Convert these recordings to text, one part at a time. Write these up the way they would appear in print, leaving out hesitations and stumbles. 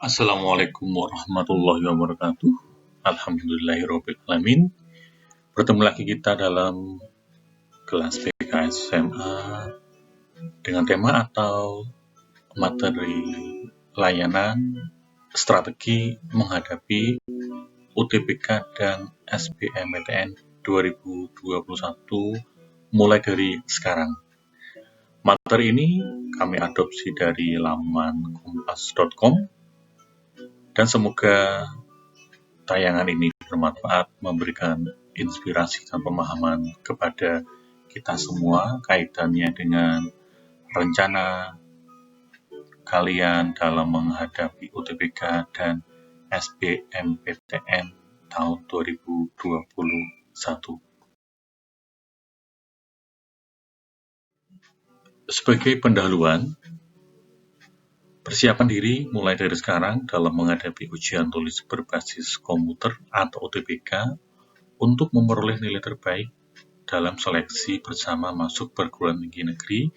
Assalamualaikum warahmatullahi wabarakatuh. Alhamdulillahirrahmanirrahim. Bertemu lagi kita dalam kelas PKS SMA dengan tema atau materi layanan strategi menghadapi UTBK dan SBMPTN 2021 mulai dari sekarang. Materi ini kami adopsi dari laman kompas.com dan semoga tayangan ini bermanfaat, memberikan inspirasi dan pemahaman kepada kita semua kaitannya dengan rencana kalian dalam menghadapi UTBK dan SBMPTN tahun 2021. Sebagai pendahuluan, persiapan diri mulai dari sekarang dalam menghadapi ujian tulis berbasis komputer atau UTBK untuk memperoleh nilai terbaik dalam seleksi bersama masuk perguruan tinggi negeri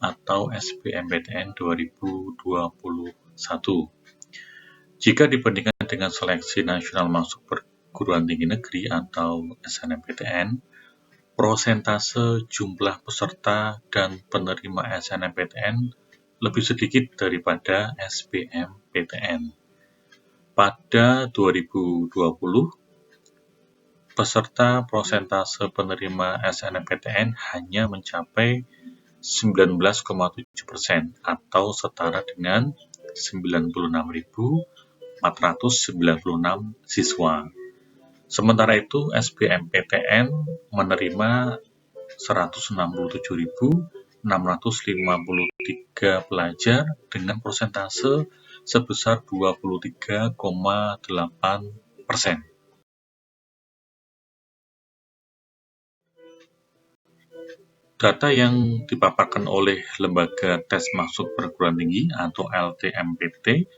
atau SBMPTN 2021. Jika dibandingkan dengan seleksi nasional masuk perguruan tinggi negeri atau SNMPTN, prosentase jumlah peserta dan penerima SNMPTN lebih sedikit daripada SBMPTN. Pada 2020, peserta prosentase penerima SNMPTN hanya mencapai 19,7% atau setara dengan 96.496 siswa. Sementara itu, SBMPTN menerima 167.653 pelajar dengan persentase sebesar 23,8%. Data yang dipaparkan oleh Lembaga Tes Masuk Perguruan Tinggi atau LTMPT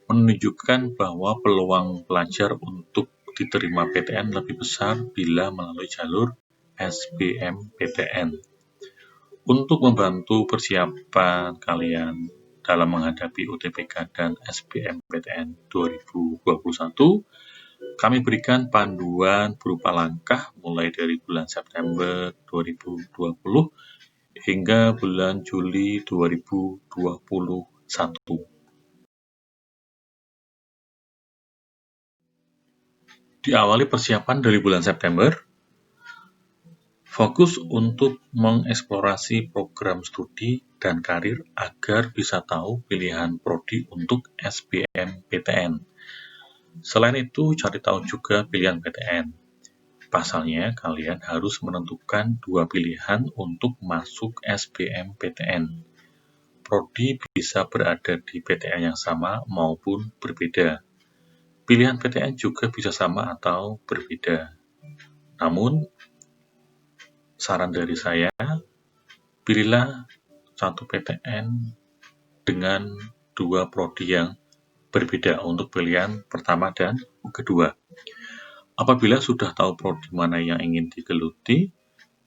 menunjukkan bahwa peluang pelajar untuk diterima PTN lebih besar bila melalui jalur SBMPTN. Untuk membantu persiapan kalian dalam menghadapi UTBK dan SBMPTN 2021, kami berikan panduan berupa langkah mulai dari bulan September 2020 hingga bulan Juli 2021. Diawali persiapan dari bulan September, fokus untuk mengeksplorasi program studi dan karir agar bisa tahu pilihan prodi untuk SBMPTN. Selain itu, cari tahu juga pilihan PTN. Pasalnya, kalian harus menentukan 2 pilihan untuk masuk SBMPTN. Prodi bisa berada di PTN yang sama maupun berbeda. Pilihan PTN juga bisa sama atau berbeda. Namun, saran dari saya, pilihlah satu PTN dengan 2 prodi yang berbeda untuk pilihan pertama dan kedua. Apabila sudah tahu prodi mana yang ingin digeluti,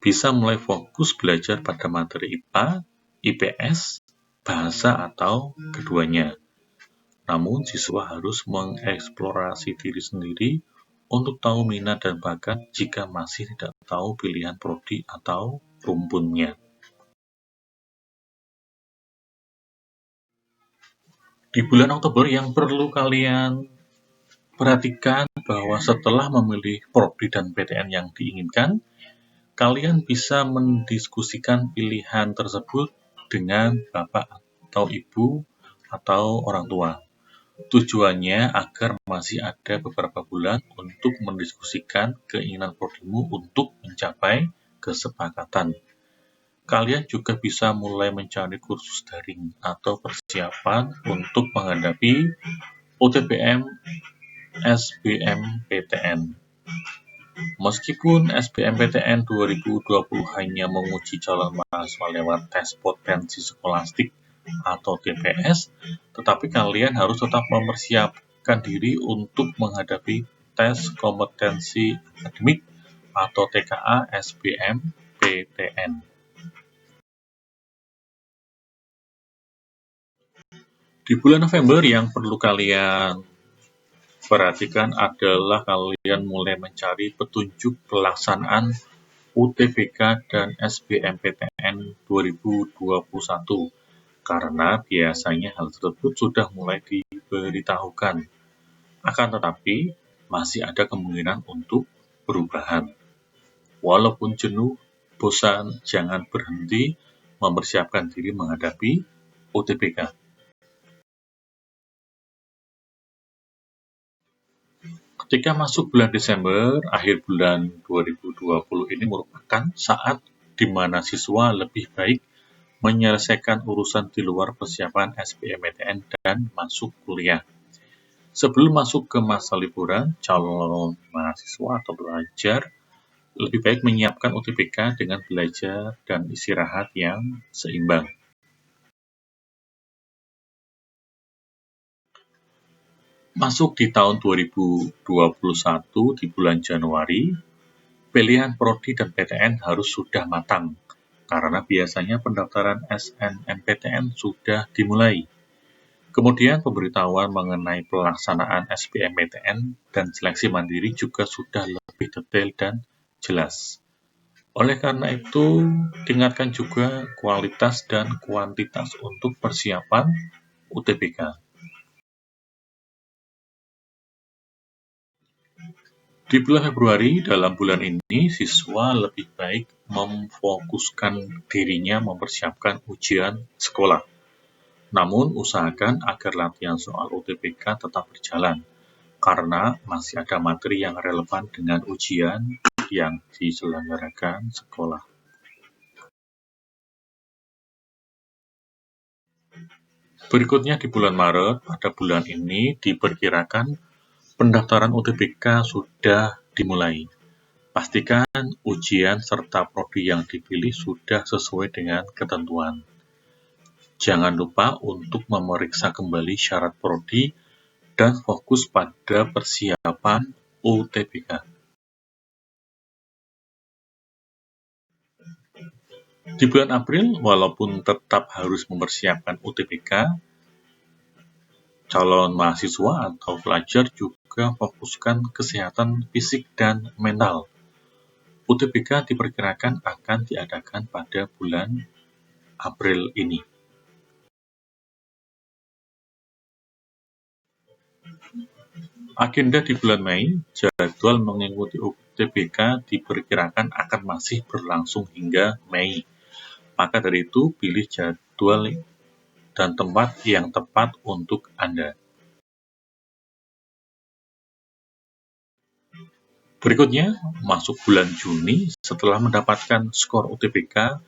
bisa mulai fokus belajar pada materi IPA, IPS, bahasa atau keduanya. Namun, siswa harus mengeksplorasi diri sendiri untuk tahu minat dan bakat jika masih tidak tahu pilihan prodi atau rumpunnya. Di bulan Oktober yang perlu kalian perhatikan bahwa setelah memilih prodi dan PTN yang diinginkan, kalian bisa mendiskusikan pilihan tersebut dengan bapak atau ibu atau orang tua. Tujuannya agar masih ada beberapa bulan untuk mendiskusikan keinginan prodimu untuk mencapai kesepakatan. Kalian juga bisa mulai mencari kursus daring atau persiapan untuk menghadapi UTBM SBMPTN. Meskipun SBMPTN 2020 hanya menguji calon mahasiswa lewat tes potensi skolastik atau TPS, tetapi kalian harus tetap mempersiapkan diri untuk menghadapi tes kompetensi akademik atau TKA SBMPTN. Di bulan November yang perlu kalian perhatikan adalah kalian mulai mencari petunjuk pelaksanaan UTBK dan SBMPTN 2021 karena biasanya hal tersebut sudah mulai diberitahukan. Akan tetapi, masih ada kemungkinan untuk perubahan. Walaupun jenuh, bosan, jangan berhenti mempersiapkan diri menghadapi UTBK. Ketika masuk bulan Desember, akhir bulan 2020 ini merupakan saat di mana siswa lebih baik menyelesaikan urusan di luar persiapan SBMPTN dan masuk kuliah. Sebelum masuk ke masa liburan, calon mahasiswa atau pelajar lebih baik menyiapkan UTBK dengan belajar dan istirahat yang seimbang. Masuk di tahun 2021 di bulan Januari, pilihan prodi dan PTN harus sudah matang, karena biasanya pendaftaran SNMPTN sudah dimulai. Kemudian pemberitahuan mengenai pelaksanaan SBMPTN dan seleksi mandiri juga sudah lebih detail dan jelas. Oleh karena itu, tingkatkan juga kualitas dan kuantitas untuk persiapan UTBK. Di bulan Februari, dalam bulan ini, siswa lebih baik memfokuskan dirinya mempersiapkan ujian sekolah. Namun, usahakan agar latihan soal UTBK tetap berjalan, karena masih ada materi yang relevan dengan ujian yang diselenggarakan sekolah. Berikutnya di bulan Maret, pada bulan ini diperkirakan pendaftaran UTBK sudah dimulai. Pastikan ujian serta prodi yang dipilih sudah sesuai dengan ketentuan. Jangan lupa untuk memeriksa kembali syarat prodi dan fokus pada persiapan UTBK. Di bulan April, walaupun tetap harus mempersiapkan UTBK, calon mahasiswa atau pelajar juga fokuskan kesehatan fisik dan mental. UTBK diperkirakan akan diadakan pada bulan April ini. Agenda di bulan Mei, jadwal mengikuti UTBK diperkirakan akan masih berlangsung hingga Mei. Maka dari itu, pilih jadwal dan tempat yang tepat untuk Anda. Berikutnya, masuk bulan Juni, setelah mendapatkan skor UTBK,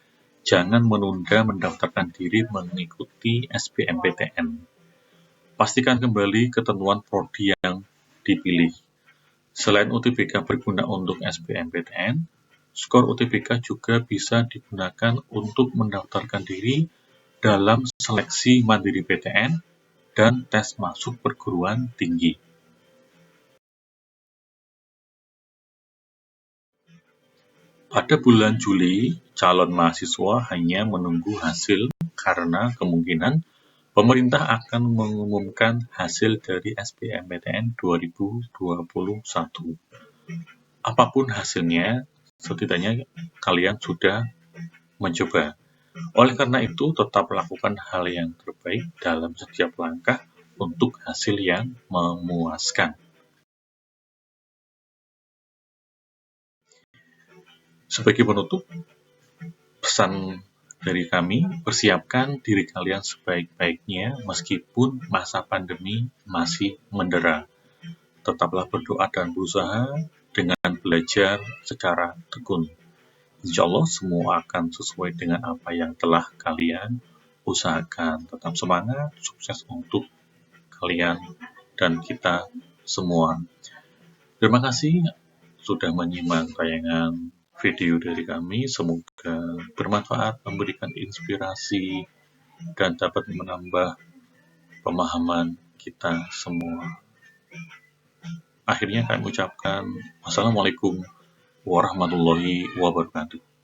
jangan menunda mendaftarkan diri mengikuti SBMPTN. Pastikan kembali ketentuan prodi yang dipilih. Selain UTBK berguna untuk SBMPTN, skor UTBK juga bisa digunakan untuk mendaftarkan diri dalam seleksi mandiri PTN dan tes masuk perguruan tinggi. Pada bulan Juli, calon mahasiswa hanya menunggu hasil karena kemungkinan pemerintah akan mengumumkan hasil dari SBMPTN 2021. Apapun hasilnya, setidaknya kalian sudah mencoba. Oleh karena itu, tetap lakukan hal yang terbaik dalam setiap langkah untuk hasil yang memuaskan. Sebagai penutup, pesan dari kami, persiapkan diri kalian sebaik-baiknya meskipun masa pandemi masih mendera. Tetaplah berdoa dan berusaha dengan belajar secara tekun. Insya Allah semua akan sesuai dengan apa yang telah kalian usahakan. Tetap semangat, sukses untuk kalian dan kita semua. Terima kasih sudah menyimak tayangan video dari kami. Semoga bermanfaat, memberikan inspirasi, dan dapat menambah pemahaman kita semua. Akhirnya kami ucapkan wassalamualaikum warahmatullahi wabarakatuh.